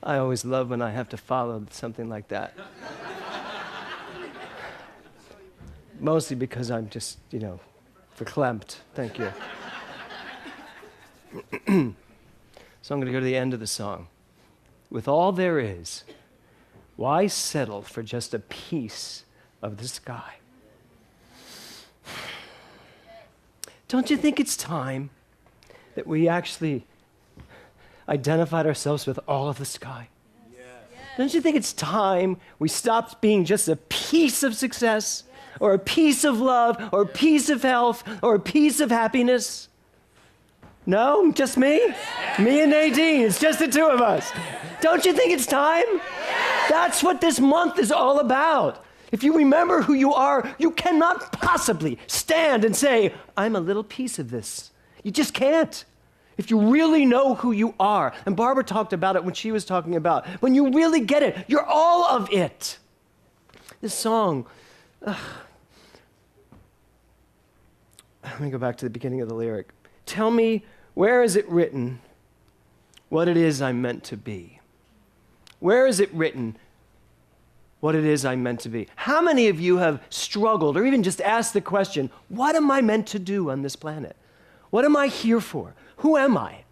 I always love when I have to follow something like that. Mostly because I'm just, verklempt. Thank you. So I'm going to go to the end of the song. With all there is, why settle for just a piece of the sky? Don't you think it's time that we actually identified ourselves with all of the sky? Yes. Don't you think it's time we stopped being just a piece of success, or a piece of love, or a piece of health, or a piece of happiness? No? Just me? Yes. Me and Nadine. It's just the two of us. Don't you think it's time? Yes. That's what this month is all about. If you remember who you are, you cannot possibly stand and say, I'm a little piece of this. You just can't. If you really know who you are, and Barbara talked about it when she was talking about, when you really get it, you're all of it. This song, let me go back to the beginning of the lyric. Tell me, where is it written what it is I'm meant to be? Where is it written what it is I'm meant to be? How many of you have struggled or even just asked the question, what am I meant to do on this planet? What am I here for? Who am I?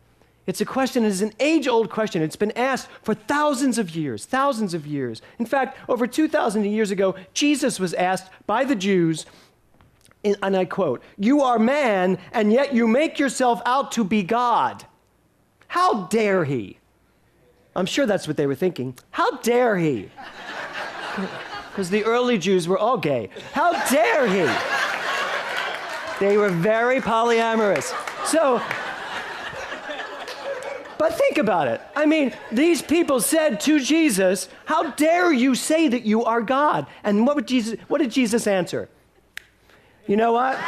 It's a question, it's an age-old question. It's been asked for thousands of years. In fact, over 2,000 years ago, Jesus was asked by the Jews, and I quote, "You are man, and yet you make yourself out to be God. How dare he?" I'm sure that's what they were thinking. How dare he? Because the early Jews were all gay. How dare he? They were very polyamorous. But think about it. I mean, these people said to Jesus, how dare you say that you are God? And what did Jesus answer? You know what?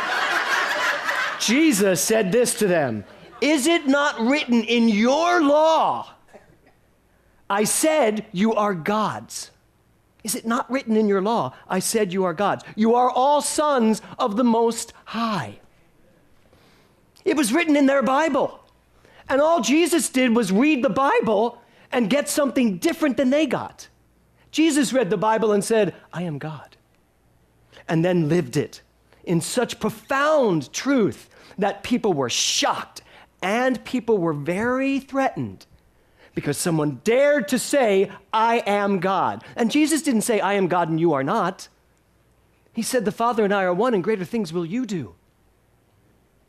Jesus said this to them. Is it not written in your law? I said you are gods. Is it not written in your law? I said you are gods. You are all sons of the Most High. It was written in their Bible. And all Jesus did was read the Bible and get something different than they got. Jesus read the Bible and said, I am God. And then lived it in such profound truth that people were shocked and people were very threatened because someone dared to say, I am God. And Jesus didn't say, I am God and you are not. He said, the Father and I are one and greater things will you do.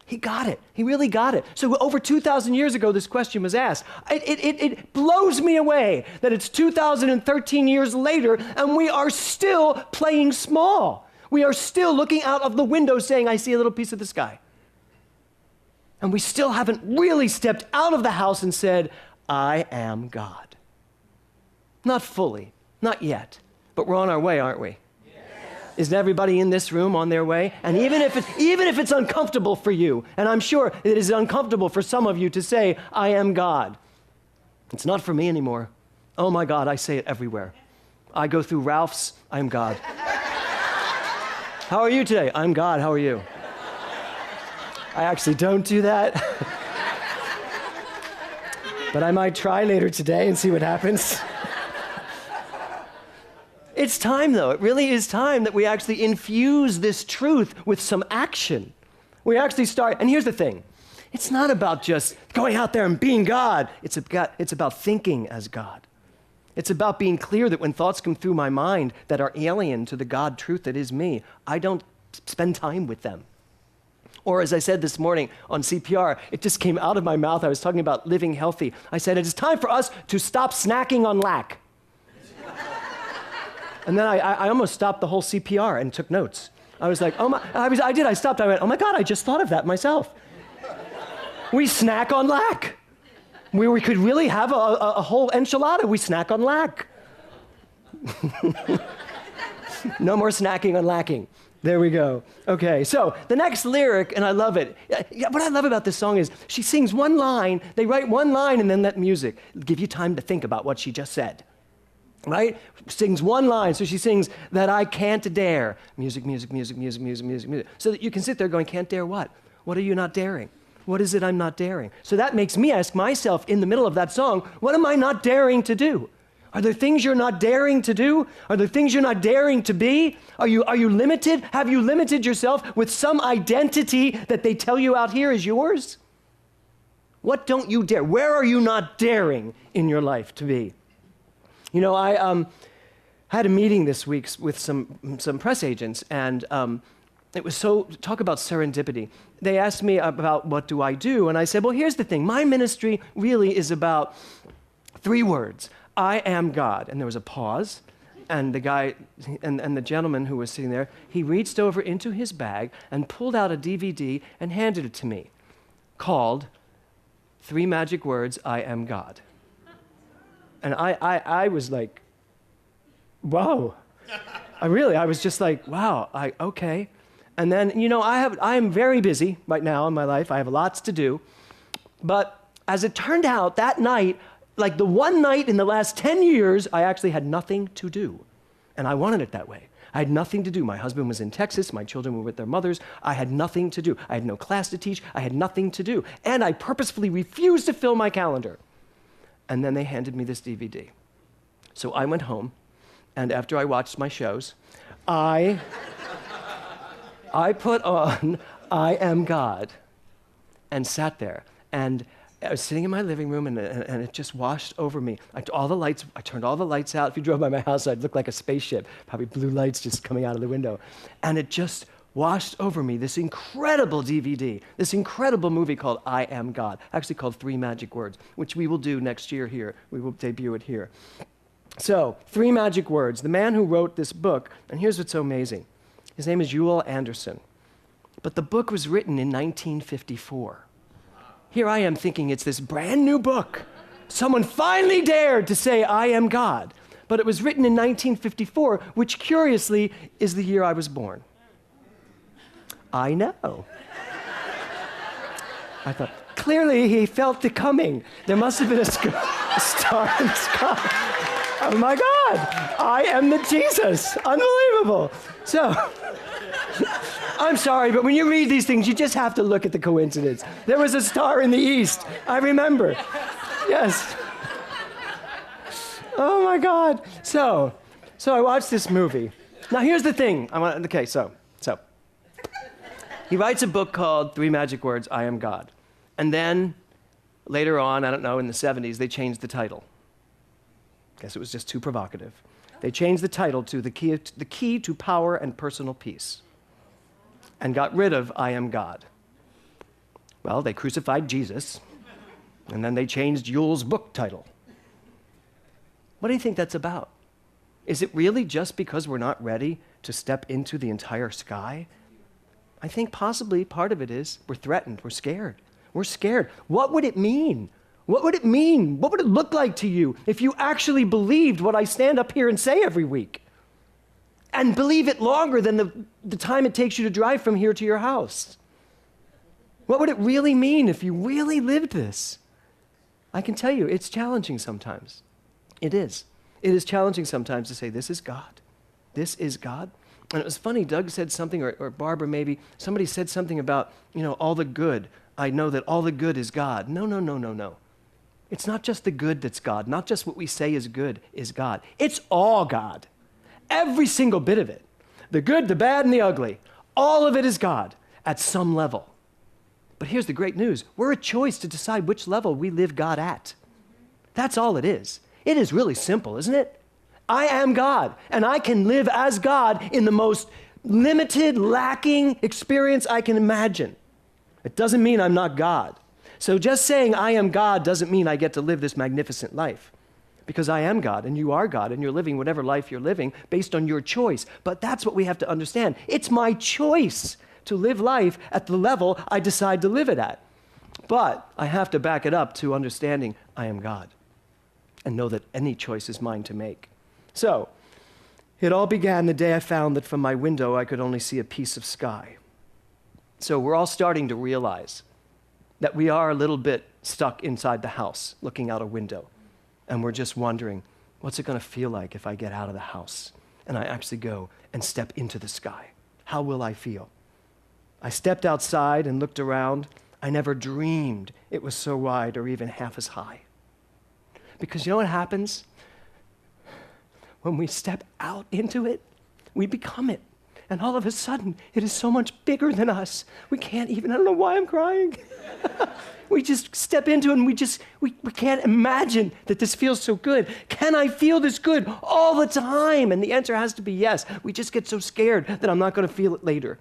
He got it. He really got it. So over 2,000 years ago, this question was asked. It blows me away that it's 2,013 years later and we are still playing small. We are still looking out of the window saying, I see a little piece of the sky. And we still haven't really stepped out of the house and said, I am God. Not fully, not yet, but we're on our way, aren't we? Isn't everybody in this room on their way? And even if it's uncomfortable for you, and I'm sure it is uncomfortable for some of you to say, I am God. It's not for me anymore. Oh my God, I say it everywhere. I go through Ralph's, I am God. How are you today? I'm God, how are you? I actually don't do that. But I might try later today and see what happens. It's time, though. It really is time that we actually infuse this truth with some action. We actually start, and here's the thing. It's not about just going out there and being God. It's about thinking as God. It's about being clear that when thoughts come through my mind that are alien to the God truth that is me, I don't spend time with them. Or as I said this morning on CPR, it just came out of my mouth. I was talking about living healthy. I said, it is time for us to stop snacking on lack. And then I almost stopped the whole CPR and took notes. I was like, I stopped. I went, oh my God, I just thought of that myself. We snack on lack. We could really have a whole enchilada. We snack on lack. No more snacking on lacking. There we go. Okay, so the next lyric, and I love it. What I love about this song is she sings one line, they write one line, and then that music. Give you time to think about what she just said. Right? Sings one line, so she sings that I can't dare. Music, music, music, music, music, music, music. So that you can sit there going, can't dare what? What are you not daring? What is it I'm not daring? So that makes me ask myself in the middle of that song, what am I not daring to do? Are there things you're not daring to do? Are there things you're not daring to be? Are you limited? Have you limited yourself with some identity that they tell you out here is yours? What don't you dare? Where are you not daring in your life to be? You know, I had a meeting this week with some press agents, and it was talk about serendipity. They asked me about what do I do, and I said, well, here's the thing. My ministry really is about 3 words. I am God. And there was a pause, and the guy, and the gentleman who was sitting there, he reached over into his bag and pulled out a DVD and handed it to me, called 3 Magic Words, I Am God. And I was like, whoa. I was just like, wow, okay. And then, you know, I am very busy right now in my life. I have lots to do. But as it turned out, that night, like the one night in the last 10 years, I actually had nothing to do. And I wanted it that way. I had nothing to do. My husband was in Texas. My children were with their mothers. I had nothing to do. I had no class to teach. I had nothing to do. And I purposefully refused to fill my calendar. And then they handed me this DVD. So I went home, and after I watched my shows, I put on I Am God and sat there. And I was sitting in my living room, and it just washed over me. I turned all the lights out. If you drove by my house, I'd look like a spaceship, probably blue lights just coming out of the window. And it just washed over me, this incredible DVD, this incredible movie called I Am God, actually called 3 Magic Words, which we will do next year here. We will debut it here. So, 3 Magic Words. The man who wrote this book, and here's what's so amazing. His name is Ewell Anderson. But the book was written in 1954. Here I am thinking it's this brand new book. Someone finally dared to say, I am God. But it was written in 1954, which curiously is the year I was born. I know. I thought, clearly he felt it coming. There must have been a star in the sky. Oh my God, I am the Jesus. Unbelievable. So, I'm sorry, but when you read these things, you just have to look at the coincidence. There was a star in the east. I remember. Yes. Oh my God. So I watched this movie. Now here's the thing. So he writes a book called 3 Magic Words, I Am God. And then later on, I don't know, in the 70s, they changed the title. Guess it was just too provocative. They changed the title to The Key to Power and Personal Peace, and got rid of I Am God. Well, they crucified Jesus, and then they changed Ewell's book title. What do you think that's about? Is it really just because we're not ready to step into the entire sky? I think possibly part of it is we're threatened, we're scared. We're scared. What would it mean? What would it mean? What would it look like to you if you actually believed what I stand up here and say every week? And believe it longer than the time it takes you to drive from here to your house? What would it really mean if you really lived this? I can tell you, it's challenging sometimes. It is. It is challenging sometimes to say, this is God. This is God. And it was funny, Doug said something, or Barbara maybe, somebody said something about, all the good. I know that all the good is God. No. It's not just the good that's God. Not just what we say is good is God. It's all God. Every single bit of it. The good, the bad, and the ugly. All of it is God at some level. But here's the great news. We're a choice to decide which level we live God at. That's all it is. It is really simple, isn't it? I am God, and I can live as God in the most limited, lacking experience I can imagine. It doesn't mean I'm not God. So just saying I am God doesn't mean I get to live this magnificent life. Because I am God, and you are God, and you're living whatever life you're living based on your choice. But that's what we have to understand. It's my choice to live life at the level I decide to live it at. But I have to back it up to understanding I am God and know that any choice is mine to make. So, it all began the day I found that from my window I could only see a piece of sky. So we're all starting to realize that we are a little bit stuck inside the house, looking out a window. And we're just wondering, what's it going to feel like if I get out of the house and I actually go and step into the sky? How will I feel? I stepped outside and looked around. I never dreamed it was so wide or even half as high. Because you know what happens? When we step out into it, we become it. And all of a sudden, it is so much bigger than us. We can't even, I don't know why I'm crying. We just step into it and we can't imagine that this feels so good. Can I feel this good all the time? And the answer has to be yes. We just get so scared that I'm not going to feel it later.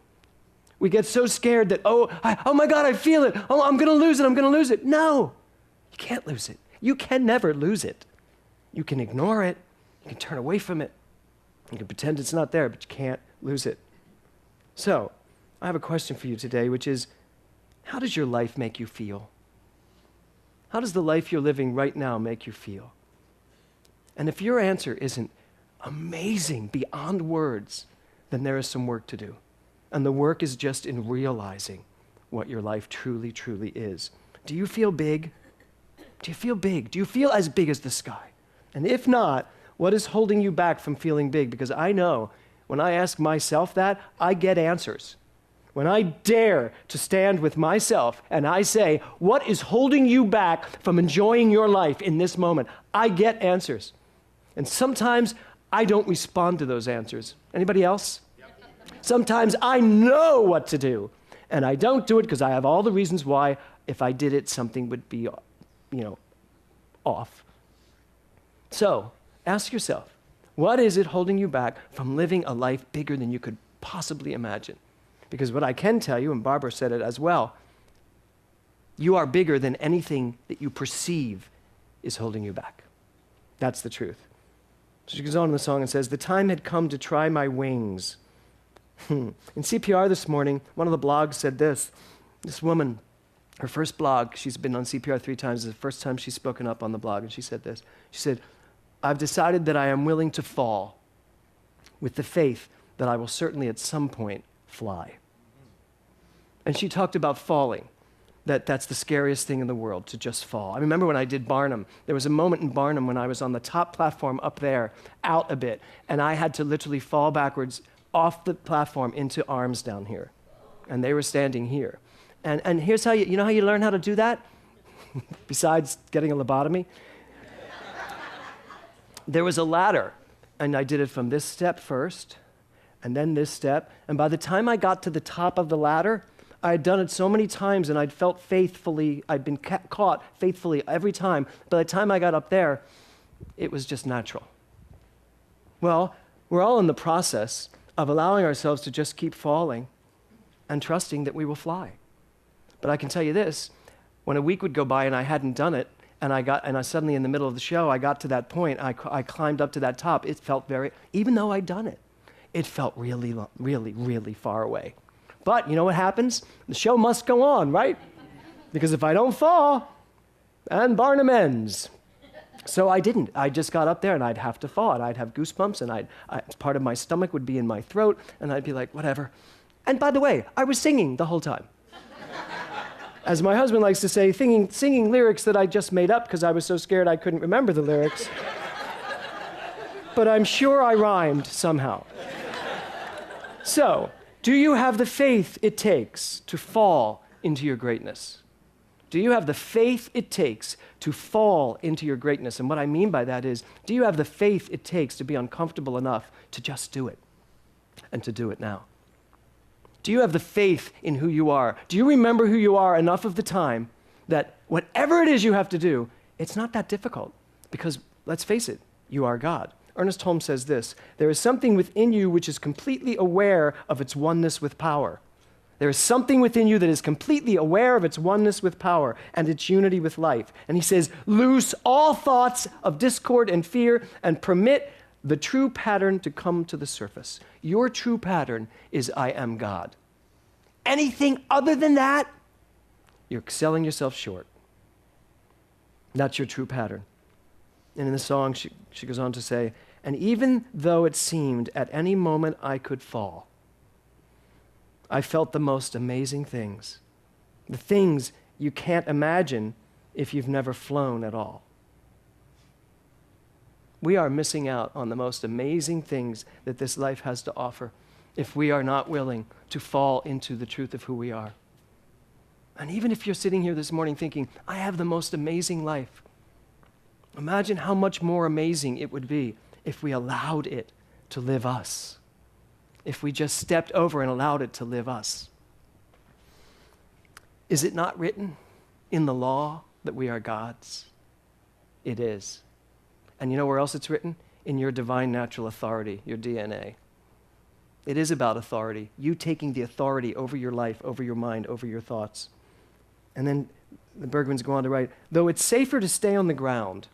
We get so scared that, oh my God, I feel it. Oh, I'm going to lose it. No, you can't lose it. You can never lose it. You can ignore it. You can turn away from it. You can pretend it's not there, but you can't lose it. So, I have a question for you today, which is, how does your life make you feel? How does the life you're living right now make you feel? And if your answer isn't amazing beyond words, then there is some work to do. And the work is just in realizing what your life truly, truly is. Do you feel big? Do you feel big? Do you feel as big as the sky? And if not, what is holding you back from feeling big? Because I know when I ask myself that, I get answers. When I dare to stand with myself and I say, what is holding you back from enjoying your life in this moment? I get answers. And sometimes I don't respond to those answers. Anybody else? Sometimes I know what to do, and I don't do it because I have all the reasons why if I did it, something would be, off. So, ask yourself, what is it holding you back from living a life bigger than you could possibly imagine? Because what I can tell you, and Barbara said it as well, you are bigger than anything that you perceive is holding you back. That's the truth. So she goes on in the song and says, the time had come to try my wings. In CPR this morning, one of the blogs said this. This woman, her first blog, she's been on CPR 3 times. It's the first time she's spoken up on the blog, and she said this. She said, I've decided that I am willing to fall with the faith that I will certainly at some point fly. And she talked about falling, that's the scariest thing in the world, to just fall. I remember when I did Barnum, there was a moment in Barnum when I was on the top platform up there, out a bit, and I had to literally fall backwards off the platform into arms down here. And they were standing here. And here's how you know how you learn how to do that? Besides getting a lobotomy? There was a ladder, and I did it from this step first, and then this step, and by the time I got to the top of the ladder, I had done it so many times, and I'd felt faithfully, I'd been caught faithfully every time. By the time I got up there, it was just natural. Well, we're all in the process of allowing ourselves to just keep falling and trusting that we will fly. But I can tell you this, when a week would go by and I hadn't done it, and I suddenly in the middle of the show, I got to that point, I climbed up to that top, it felt even though I'd done it, it felt really, really, really far away. But you know what happens? The show must go on, right? Because if I don't fall, and Barnum ends. So I didn't. I just got up there and I'd have to fall, and I'd have goosebumps, and part of my stomach would be in my throat, and I'd be like, whatever. And by the way, I was singing the whole time. As my husband likes to say, singing lyrics that I just made up because I was so scared I couldn't remember the lyrics. But I'm sure I rhymed somehow. So, do you have the faith it takes to fall into your greatness? Do you have the faith it takes to fall into your greatness? And what I mean by that is, do you have the faith it takes to be uncomfortable enough to just do it and to do it now? Do you have the faith in who you are? Do you remember who you are enough of the time that whatever it is you have to do, it's not that difficult? Because let's face it, you are God. Ernest Holmes says this, there is something within you which is completely aware of its oneness with power. There is something within you that is completely aware of its oneness with power and its unity with life. And he says, loose all thoughts of discord and fear and permit the true pattern to come to the surface. Your true pattern is I am God. Anything other than that, you're selling yourself short. That's your true pattern. And in the song, she goes on to say, and even though it seemed at any moment I could fall, I felt the most amazing things. The things you can't imagine if you've never flown at all. We are missing out on the most amazing things that this life has to offer if we are not willing to fall into the truth of who we are. And even if you're sitting here this morning thinking, I have the most amazing life, imagine how much more amazing it would be if we allowed it to live us. If we just stepped over and allowed it to live us. Is it not written in the law that we are God's? It is. And you know where else it's written? In your divine natural authority, your DNA. It is about authority. You taking the authority over your life, over your mind, over your thoughts. And then the Bergmans go on to write, though it's safer to stay on the ground,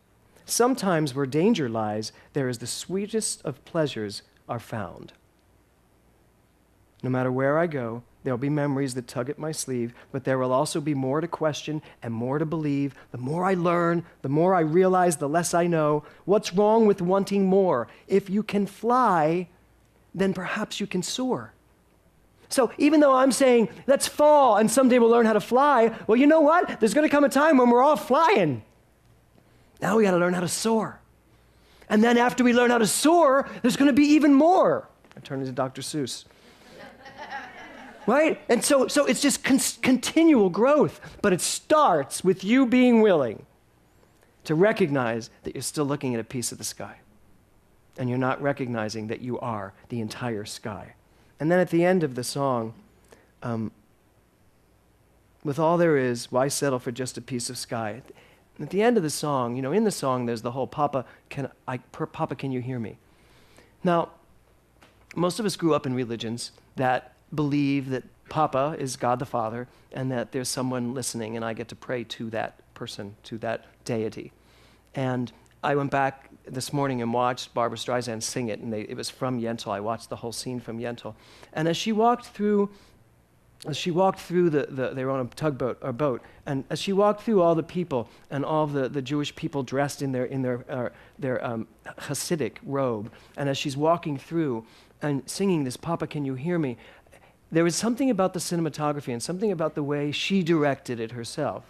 sometimes where danger lies, there is the sweetest of pleasures are found. No matter where I go, there'll be memories that tug at my sleeve, but there will also be more to question and more to believe. The more I learn, the more I realize, the less I know. What's wrong with wanting more? If you can fly, then perhaps you can soar. So even though I'm saying, let's fall and someday we'll learn how to fly, well, you know what? There's going to come a time when we're all flying. Now we got to learn how to soar. And then after we learn how to soar, there's going to be even more. I turn into Dr. Seuss. Right? And so it's just continual growth, but it starts with you being willing to recognize that you're still looking at a piece of the sky, and you're not recognizing that you are the entire sky. And then at the end of the song, with all there is, why settle for just a piece of sky? At the end of the song, in the song there's the whole Papa, can you hear me? Now, most of us grew up in religions that believe that Papa is God the Father and that there's someone listening and I get to pray to that person, to that deity. And I went back this morning and watched Barbra Streisand sing it, and it was from Yentl. I watched the whole scene from Yentl. And as she walked through they were on a tugboat or boat, and as she walked through all the people and all the Jewish people dressed in their Hasidic robe, and as she's walking through and singing this Papa, can you hear me? There was something about the cinematography and something about the way she directed it herself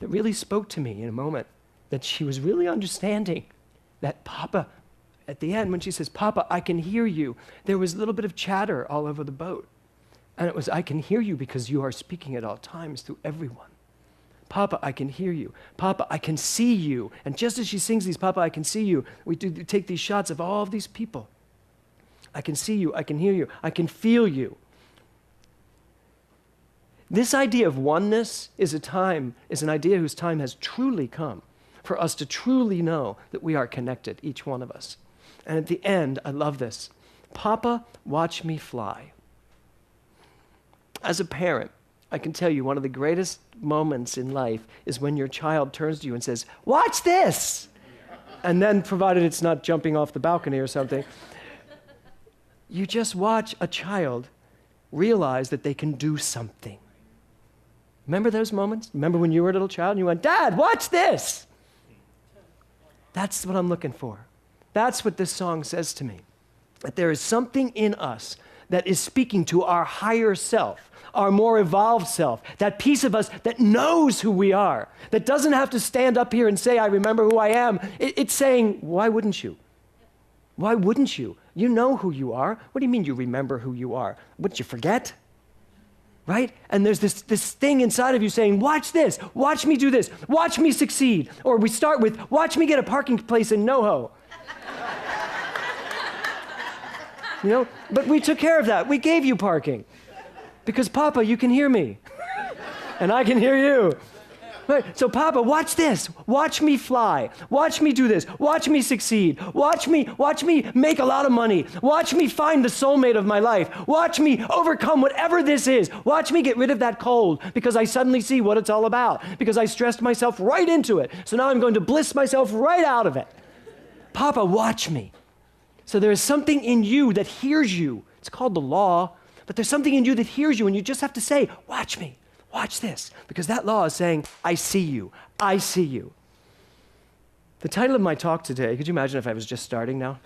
that really spoke to me in a moment, that she was really understanding that Papa, at the end when she says, Papa, I can hear you, there was a little bit of chatter all over the boat. And it was, I can hear you because you are speaking at all times through everyone. Papa, I can hear you. Papa, I can see you. And just as she sings these, Papa, I can see you, we take these shots of all of these people. I can see you, I can hear you, I can feel you. This idea of oneness is an idea whose time has truly come for us to truly know that we are connected, each one of us. And at the end, I love this. Papa, watch me fly. As a parent, I can tell you one of the greatest moments in life is when your child turns to you and says, watch this! And then, provided it's not jumping off the balcony or something, you just watch a child realize that they can do something. Remember those moments? Remember when you were a little child and you went, Dad, watch this! That's what I'm looking for. That's what this song says to me. That there is something in us that is speaking to our higher self, our more evolved self, that piece of us that knows who we are, that doesn't have to stand up here and say, I remember who I am. It's saying, why wouldn't you? Why wouldn't you? You know who you are. What do you mean you remember who you are? Wouldn't you forget? Right? And there's this thing inside of you saying, watch this, watch me do this, watch me succeed. Or we start with, watch me get a parking place in NoHo. But we took care of that. We gave you parking. Because Papa, you can hear me. And I can hear you. Right? So Papa, watch this. Watch me fly. Watch me do this. Watch me succeed. Watch me make a lot of money. Watch me find the soulmate of my life. Watch me overcome whatever this is. Watch me get rid of that cold because I suddenly see what it's all about. Because I stressed myself right into it. So now I'm going to bliss myself right out of it. Papa, watch me. So there is something in you that hears you. It's called the law. But there's something in you that hears you and you just have to say, watch me. Watch this, because that law is saying, I see you, I see you. The title of my talk today, could you imagine if I was just starting now?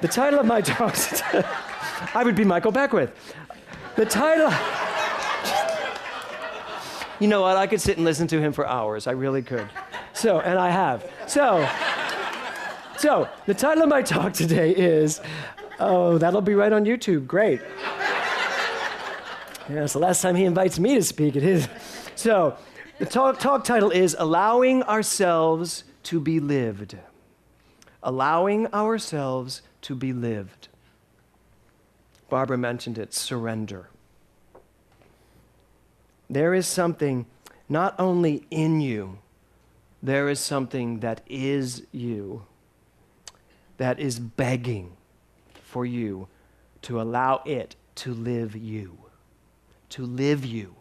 The title of my talk today, I would be Michael Beckwith. The title, you know what, I could sit and listen to him for hours, I really could. And I have. So, the title of my talk today is, oh, that'll be right on YouTube, great. Yeah, it's the last time he invites me to speak at his. So, the talk title is Allowing Ourselves to Be Lived. Allowing ourselves to be lived. Barbara mentioned it, surrender. There is something not only in you, there is something that is you, that is begging for you to allow it to live you, to live you,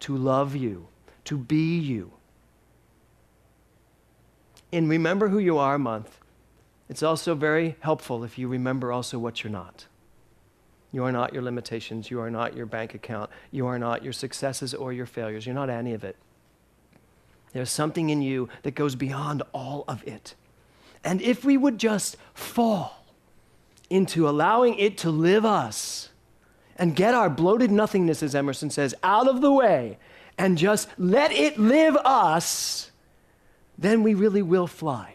to love you, to be you. In Remember Who You Are month, it's also very helpful if you remember also what you're not. You are not your limitations. You are not your bank account. You are not your successes or your failures. You're not any of it. There's something in you that goes beyond all of it. And if we would just fall into allowing it to live us and get our bloated nothingness, as Emerson says, out of the way and just let it live us, then we really will fly.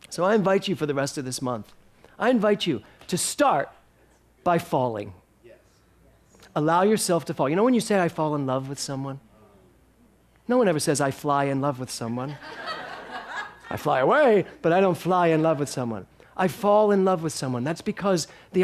So I invite you for the rest of this month, I invite you to start by falling. Yes. Allow yourself to fall. You know when you say, I fall in love with someone? No one ever says, I fly in love with someone. I fly away, but I don't fly in love with someone. I fall in love with someone. That's because the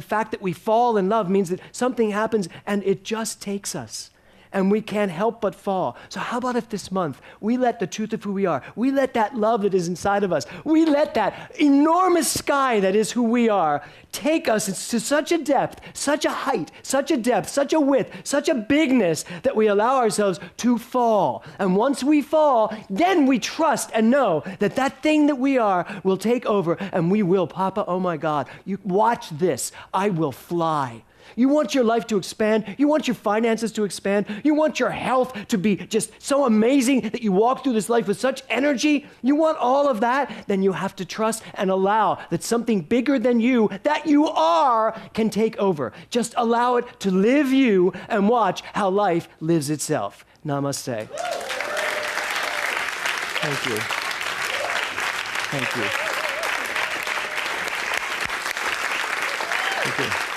fact that we fall in love means that something happens and it just takes us. And we can't help but fall. So how about if this month we let the truth of who we are, we let that love that is inside of us, we let that enormous sky that is who we are take us to such a depth, such a height, such a depth, such a width, such a bigness that we allow ourselves to fall. And once we fall, then we trust and know that that thing that we are will take over and we will, Papa, oh my God, you watch this, I will fly. You want your life to expand. You want your finances to expand. You want your health to be just so amazing that you walk through this life with such energy. You want all of that, then you have to trust and allow that something bigger than you, that you are, can take over. Just allow it to live you and watch how life lives itself. Namaste. Thank you. Thank you. Thank you.